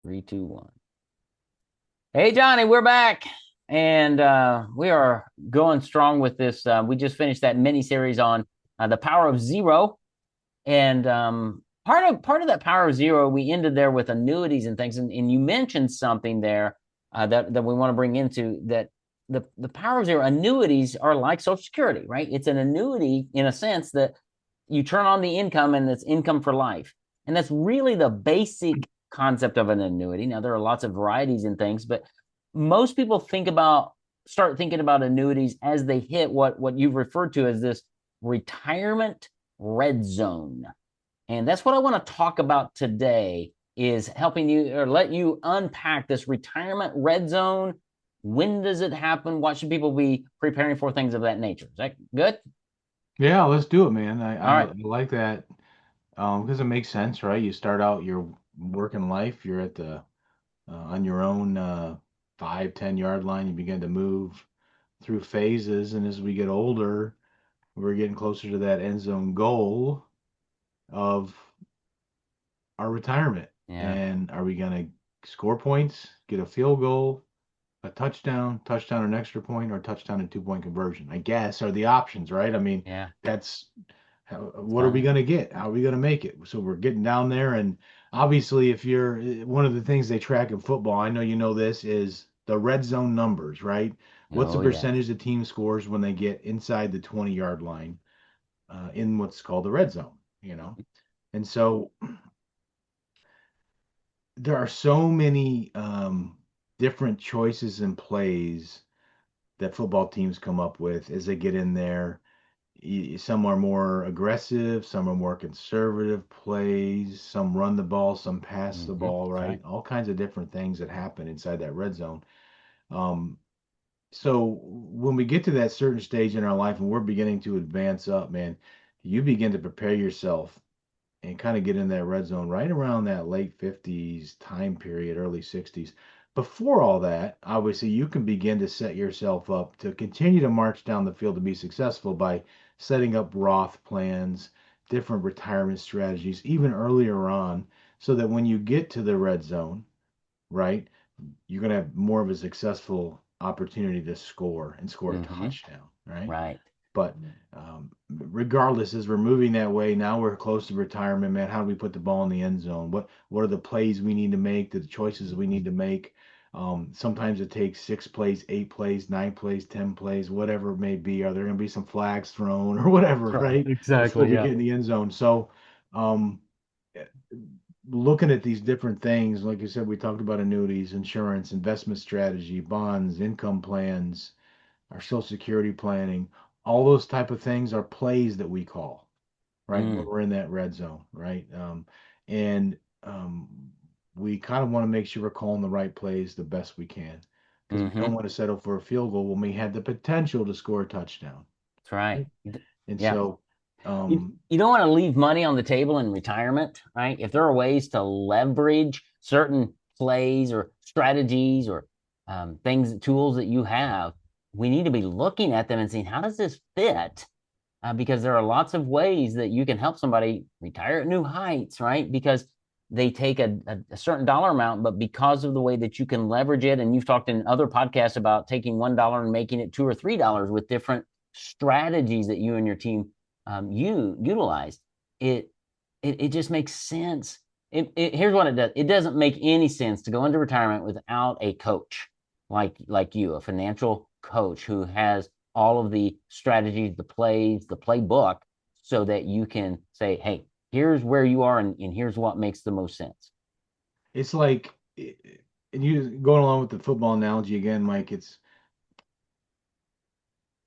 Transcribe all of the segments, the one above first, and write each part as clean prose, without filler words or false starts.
Three, two, one. Hey, Johnny, we're back, and we are going strong with this. We just finished that mini series on the power of zero, and part of that power of zero, we ended there with annuities and things. And you mentioned something there that we want to bring into that. The power of zero annuities are like Social Security, right? It's an annuity in a sense that you turn on the income and it's income for life. And that's really the basic concept of an annuity. Now, there are lots of varieties and things, but most people start thinking about annuities as they hit what you've referred to as this retirement red zone. And that's what I want to talk about today is helping you or let you unpack this retirement red zone. When does it happen? What should people be preparing for? Things of that nature. Is that good? Yeah, let's do it, man. All I, right. I like that because it makes sense, right? You start out your working life, you're at the on your own 5, 10 yard line. You begin to move through phases, and as we get older, we're getting closer to that end zone goal of our retirement. Yeah. And are we going to score points, get a field goal, a touchdown, an extra point, or touchdown and 2 point conversion? I guess are the options, right? I mean, Yeah. that's It's what are we fun. going to get? How are we going to make it? So we're getting down there. And obviously, if you're one of the things they track in football, I know you know this, is the red zone numbers, right? What's the Oh, yes. percentage the team scores when they get inside the 20-yard line in what's called the red zone, you know? And so there are so many different choices and plays that football teams come up with as they get in there. Some are more aggressive, some are more conservative plays, some run the ball, some pass the ball, That's right? right. All kinds of different things that happen inside that red zone. Um, so when we get to that certain stage in our life and we're beginning to advance up, man, you begin to prepare yourself and kind of get in that red zone right around that late 50s time period, early 60s. Before all that, obviously, you can begin to set yourself up to continue to march down the field to be successful by setting up Roth plans, different retirement strategies, even earlier on, so that when you get to the red zone, right, you're going to have more of a successful opportunity to score and score a Mm-hmm. touchdown, right? Right. But regardless, as we're moving that way, now we're close to retirement, man. How do we put the ball in the end zone? What are the plays we need to make? The choices we need to make? Sometimes it takes 6 plays, 8 plays, 9 plays, 10 plays, whatever it may be. Are there going to be some flags thrown or whatever, Right. right? Before Exactly. we Yeah. get in the end zone. So, um, looking at these different things, like you said, we talked about annuities, insurance, investment strategy, bonds, income plans, our social security planning, all those type of things are plays that we call, right? When Mm, we're in that red zone, right? And um, we kind of want to make sure we're calling the right plays the best we can because we don't mm-hmm. want to settle for a field goal when we had the potential to score a touchdown. That's right. Right? And Yeah. so, You, um, you don't want to leave money on the table in retirement, right? If there are ways to leverage certain plays or strategies or things, tools that you have, we need to be looking at them and seeing how does this fit? Because there are lots of ways that you can help somebody retire at new heights, right? Because they take a certain dollar amount, but because of the way that you can leverage it, and you've talked in other podcasts about taking $1 and making it $2 or $3 with different strategies that you and your team you utilize, it, it just makes sense. Here's what it does: it doesn't make any sense to go into retirement without a coach like you, a financial coach who has all of the strategies, the plays, the playbook, so that you can say, hey, here's where you are and here's what makes the most sense. it's like, and you going along with the football analogy again, Mike, it's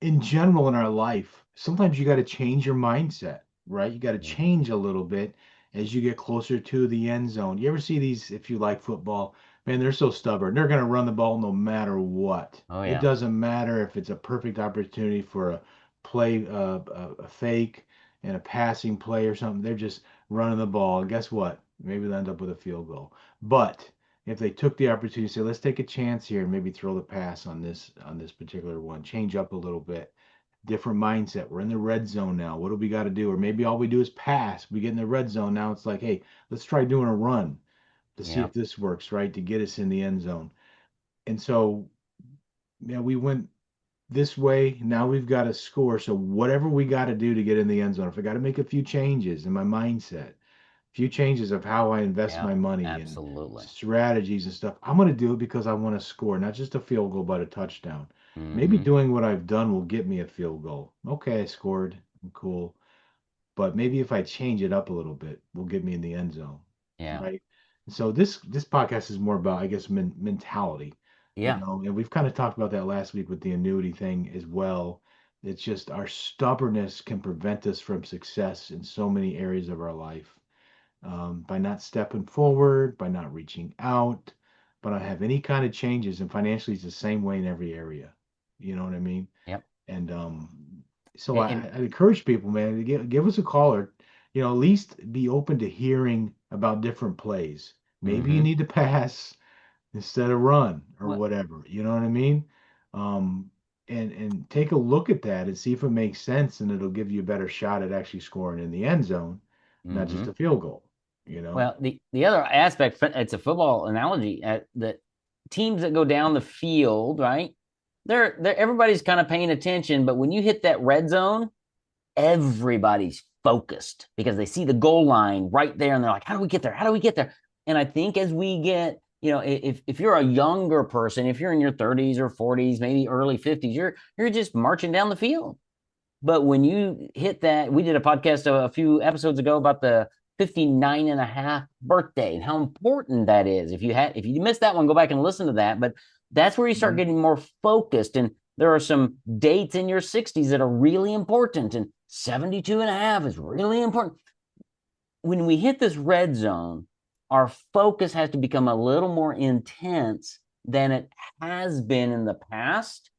in general in our life, sometimes you got to change your mindset, right? You got to Mm-hmm. change a little bit as you get closer to the end zone. You ever see these, if you like football, man, they're so stubborn. They're going to run the ball no matter what. Oh, It yeah. doesn't matter if it's a perfect opportunity for a play, a fake and a passing play or something. They're just running the ball. And guess what? Maybe they'll end up with a field goal. But if they took the opportunity to say, let's take a chance here and maybe throw the pass on this particular one, change up a little bit, different mindset. We're in the red zone now. What do we got to do? Or maybe all we do is pass. We get in the red zone now. It's like, hey, let's try doing a run. to see Yeah. if this works, right? To get us in the end zone. And so, yeah, we went this way. Now we've got to score. So whatever we got to do to get in the end zone, if I got to make a few changes in my mindset, few changes of how I invest Yeah. my money and Absolutely. strategies and stuff. I'm going to do it because I want to score, not just a field goal, but a touchdown. Maybe Hmm. doing what I've done will get me a field goal. Okay, I scored. I'm cool. But maybe if I change it up a little bit, will get me in the end zone, Yeah. right? So this podcast is more about, I guess, mentality, Yeah. and we've kind of talked about that last week with the annuity thing as well. It's just our stubbornness can prevent us from success in so many areas of our life, by not stepping forward, by not reaching out, by not have any kind of changes. And financially, it's the same way in every area. You know what I mean? Yep. And so And I encourage people, man, to give us a call, or at least be open to hearing about different plays. Maybe you hmm need to pass instead of run or well, whatever. You know what I mean? Um, and take a look at that and see if it makes sense, and it'll give you a better shot at actually scoring in the end zone, not just hmm a field goal. You know? Well, the other aspect, it's a football analogy, that teams that go down the field, right? They're everybody's kind of paying attention, but when you hit that red zone, everybody's focused because they see the goal line right there, and they're like, "How do we get there? How do we get there?" And I think as we get, if you're a younger person, if you're in your 30s or 40s, maybe early 50s, you're just marching down the field. But when you hit that, we did a podcast a few episodes ago about the 59 and a half birthday and how important that is. If you missed that one, go back and listen to that. But that's where you start Mhm. getting more focused. And there are some dates in your 60s that are really important. And 72 and a half is really important. When we hit this red zone, our focus has to become a little more intense than it has been in the past,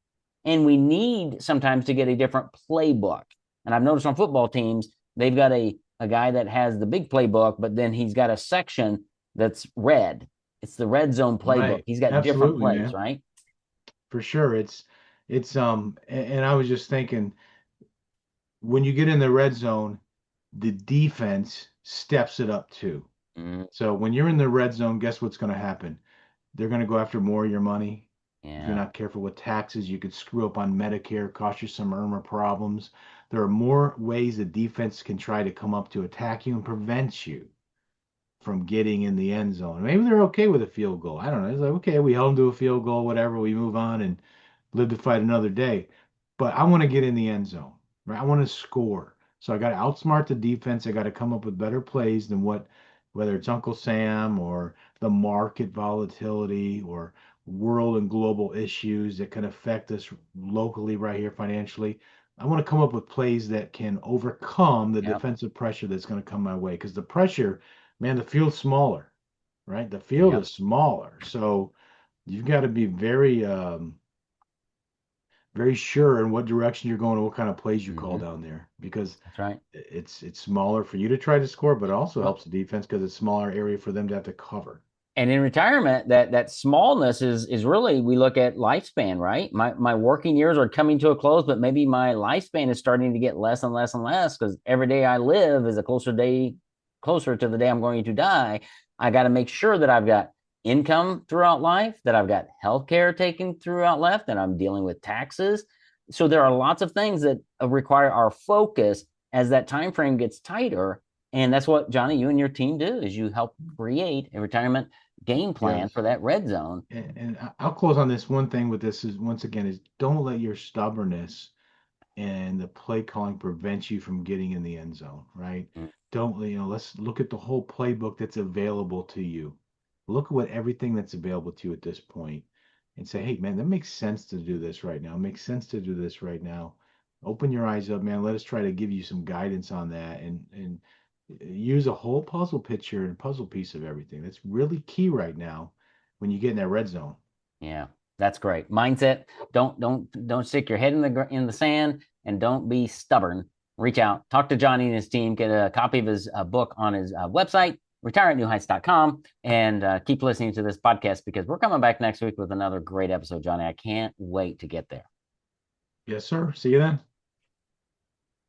and we need sometimes to get a different playbook. And I've noticed on football teams, they've got a guy that has the big playbook, but then he's got a section that's red. It's the red zone playbook. Right. He's got different Absolutely, plays, man. right? For sure. And I was just thinking, when you get in the red zone, the defense steps it up too. Mm, So when you're in the red zone, guess what's going to happen? They're going to go after more of your money. If you're yeah. not careful with taxes, you could screw up on Medicare, cost you some IRMA problems. There are more ways the defense can try to come up to attack you and prevent you from getting in the end zone. Maybe they're okay with a field goal. I don't know. It's like, okay, we held them to a field goal, whatever. We move on and live to fight another day. But I want to get in the end zone, right? I want to score. So I got to outsmart the defense. I got to come up with better plays than whether it's Uncle Sam or the market volatility or world and global issues that can affect us locally right here financially. I want to come up with plays that can overcome the Yep. defensive pressure that's going to come my way. Because the pressure, man, the field's smaller, right? The field Yep. is smaller. So you've got to be very sure in what direction you're going and what kind of plays you call hmm down there, because That's right. it's smaller for you to try to score, but it also Well, helps the defense because it's smaller area for them to have to cover. and in retirement, that smallness is really, we look at lifespan, right? My working years are coming to a close, but maybe my lifespan is starting to get less and less and less because every day I live is a closer to the day I'm going to die. I got to make sure that I've got income throughout life, that I've got health care taken throughout life, that I'm dealing with taxes. So there are lots of things that require our focus as that time frame gets tighter. And that's what, Johnny, you and your team do, is you help create a retirement game plan for Yes. that red zone. And I'll close on this one thing with this is, once again, is don't let your stubbornness and the play calling prevents you from getting in the end zone, right? Mm, Don't, let's look at the whole playbook that's available to you. Look at what everything that's available to you at this point and say, hey, man, that makes sense to do this right now. It makes sense to do this right now. Open your eyes up, man. Let us try to give you some guidance on that, and use a whole puzzle picture and puzzle piece of everything. That's really key right now when you get in that red zone. yeah, that's great. Mindset. Don't stick your head in the sand, and don't be stubborn. Reach out, talk to Johnny and his team, get a copy of his book on his website, retireatnewheights.com, and keep listening to this podcast because we're coming back next week with another great episode, Johnny. I can't wait to get there. Yes, sir. See you then.